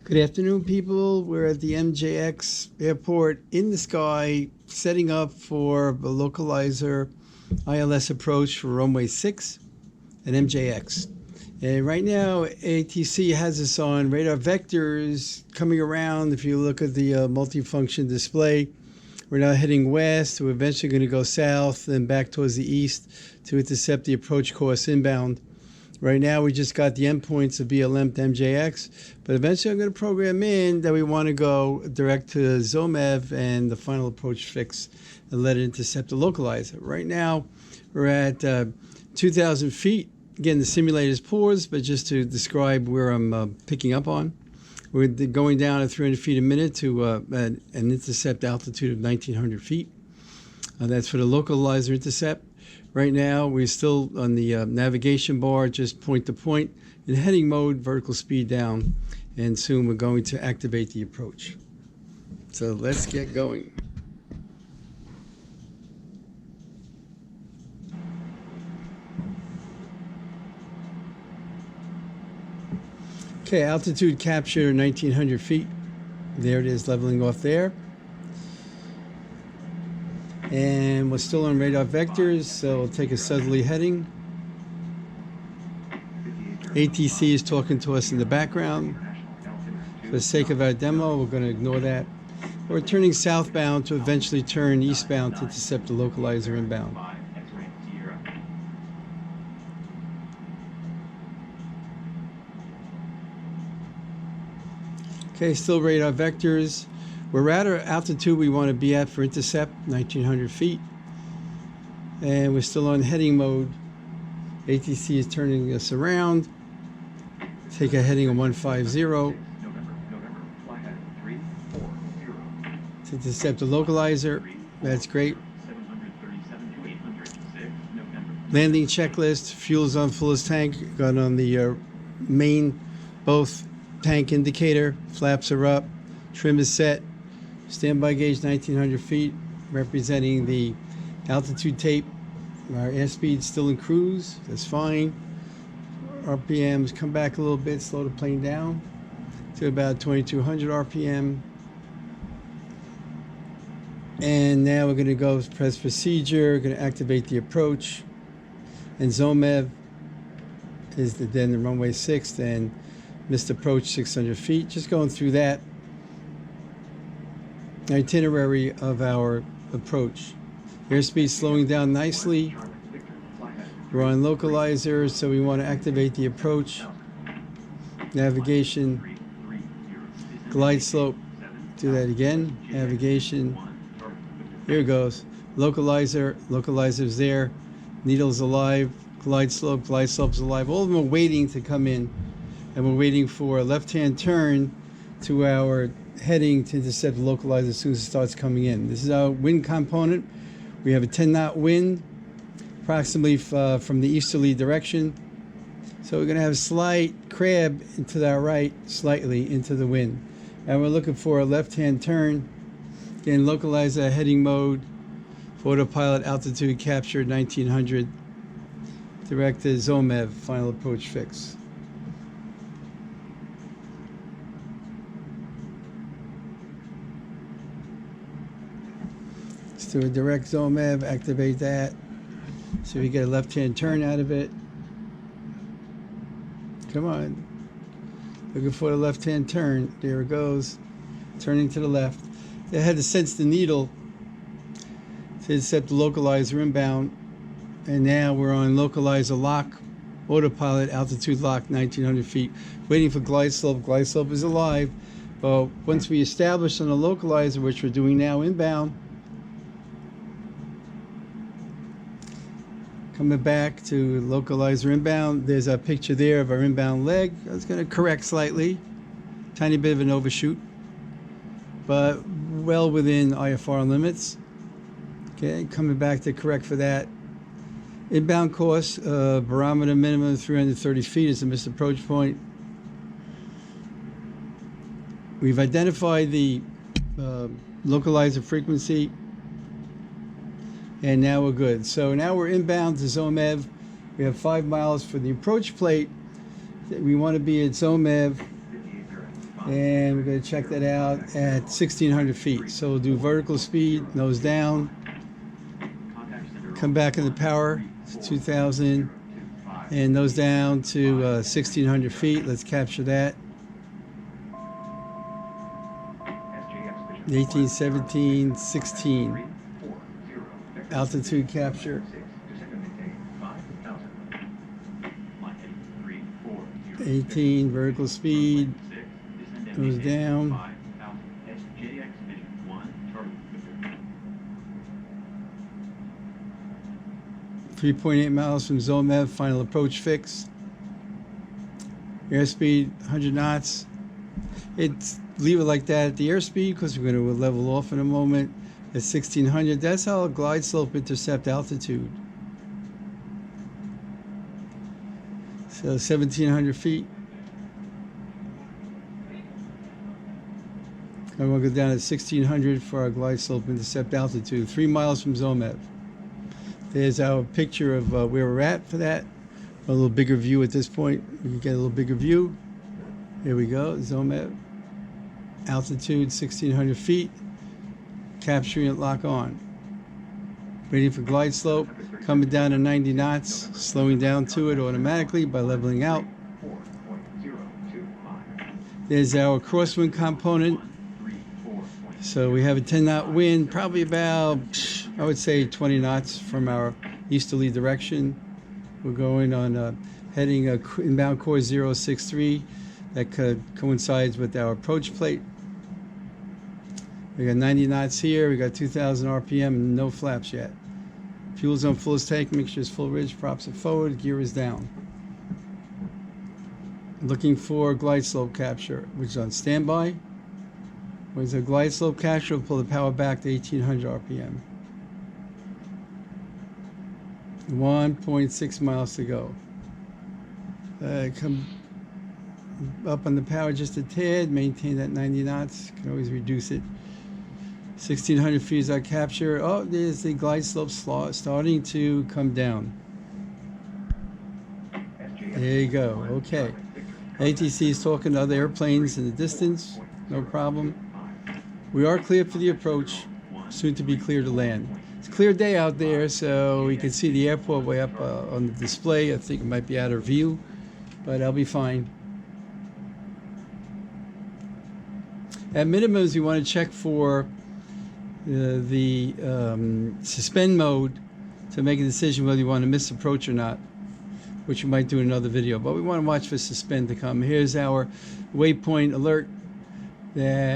Good afternoon, people. We're at the KMJX airport in the sky, setting up for a localizer ILS approach for runway 6 at KMJX. And right now, ATC has us on radar vectors coming around. If you look at the multifunction display, we're now heading west. We're eventually going to go south and back towards the east to intercept the approach course inbound. Right now, we just got the endpoints of BLM to MJX, but eventually I'm going to program in that we want to go direct to Zomev and the final approach fix and let it intercept the localizer. Right now, we're at 2,000 feet. Again, the simulator's paused, but just to describe where I'm picking up on. We're going down at 300 feet a minute to an intercept altitude of 1,900 feet. That's for the localizer intercept. Right now, we're still on the navigation bar, just point to point, in heading mode, vertical speed down, and soon we're going to activate the approach. So let's get going. Okay, altitude capture 1,900 feet. There it is, leveling off there. And we're still on radar vectors, so we'll take a southerly heading. ATC is talking to us in the background. For the sake of our demo, we're going to ignore that. We're turning southbound to eventually turn eastbound to intercept the localizer inbound. Okay, still radar vectors. We're at our altitude we want to be at for intercept, 1,900 feet. And we're still on heading mode. ATC is turning us around. Take a heading of 150. To intercept the localizer. That's great. Landing checklist. Fuel's on fullest tank. Got on the main both tank indicator. Flaps are up. Trim is set. Standby gauge 1,900 feet, representing the altitude tape. Our airspeed still in cruise, that's fine. RPMs come back a little bit, slow the plane down to about 2,200 RPM. And now we're going to go press procedure, going to activate the approach. And Zomev is then the runway 6, and missed approach 600 feet. Just going through that itinerary of our approach. Airspeed slowing down nicely. We're on localizer, so we want to activate the approach. Navigation. Glide slope. Do that again. Navigation. Here it goes. Localizer. Localizer's there. Needle's alive. Glide slope. Glide slope's alive. All of them are waiting to come in. And we're waiting for a left-hand turn to our heading to intercept the localizer as soon as it starts coming in. This is our wind component. We have a 10-knot wind, approximately from the easterly direction. So we're going to have a slight crab into our right, slightly into the wind. And we're looking for a left-hand turn. Again, localizer heading mode, autopilot altitude capture 1,900. Direct to Zomev, final approach fix. Let's do a direct Zomev, activate that. So we get a left-hand turn out of it. Come on. Looking for the left-hand turn. There it goes. Turning to the left. They had to sense the needle to intercept the localizer inbound. And now we're on localizer lock, autopilot, altitude lock, 1,900 feet. Waiting for glide slope. Glide slope is alive. But once we establish on the localizer, which we're doing now inbound, coming back to localizer inbound, there's a picture there of our inbound leg. I was going to correct slightly, tiny bit of an overshoot, but well within IFR limits. Okay, coming back to correct for that. Inbound course, barometer minimum 330 feet is the missed approach point. We've identified the localizer frequency. And now we're good. So now we're inbound to Zomev. We have 5 miles for the approach plate. We want to be at Zomev And we're going to check that out at 1,600 feet. So we'll do vertical speed, nose down, come back in the power, 2,000, and nose down to 1,600 feet. Let's capture that. 18, 17, 16. Altitude capture. 18, vertical speed, goes down. 3.8 miles from Zomev, final approach fix. Airspeed 100 knots. Leave it like that at the airspeed because we're going to level off in a moment at 1,600. That's our glide slope intercept altitude. So 1,700 feet. And we'll go down at 1,600 for our glide slope intercept altitude, 3 miles from Zomev. There's our picture of where we're at for that. A little bigger view at this point. We can get a little bigger view. Here we go, Zomev. Altitude 1,600 feet. Capturing it, lock on. Waiting for glide slope. Coming down to 90 knots. Slowing down to it automatically by leveling out. There's our crosswind component. So we have a 10 knot wind, probably about, I would say 20 knots from our easterly direction. We're going on heading inbound course 063 that coincides with our approach plate. We got 90 knots here, we got 2,000 RPM and no flaps yet. Fuel's on fullest tank, mixture is full ridge, props are forward, gear is down. Looking for glide slope capture, which is on standby. When it's a glide slope capture, we'll pull the power back to 1,800 RPM. 1.6 miles to go. Come up on the power just a tad, maintain that 90 knots. Can always reduce it. 1,600 feet is our capture. Oh, there's the glide slope starting to come down. There you go. Okay. ATC is talking to other airplanes in the distance. No problem. We are clear for the approach, soon to be clear to land. It's a clear day out there, so we can see the airport way up on the display. I think it might be out of view, but I'll be fine. At minimums, you want to check for the suspend mode to make a decision whether you want to miss approach or not, which we might do in another video. But we want to watch for suspend to come. Here's our waypoint alert that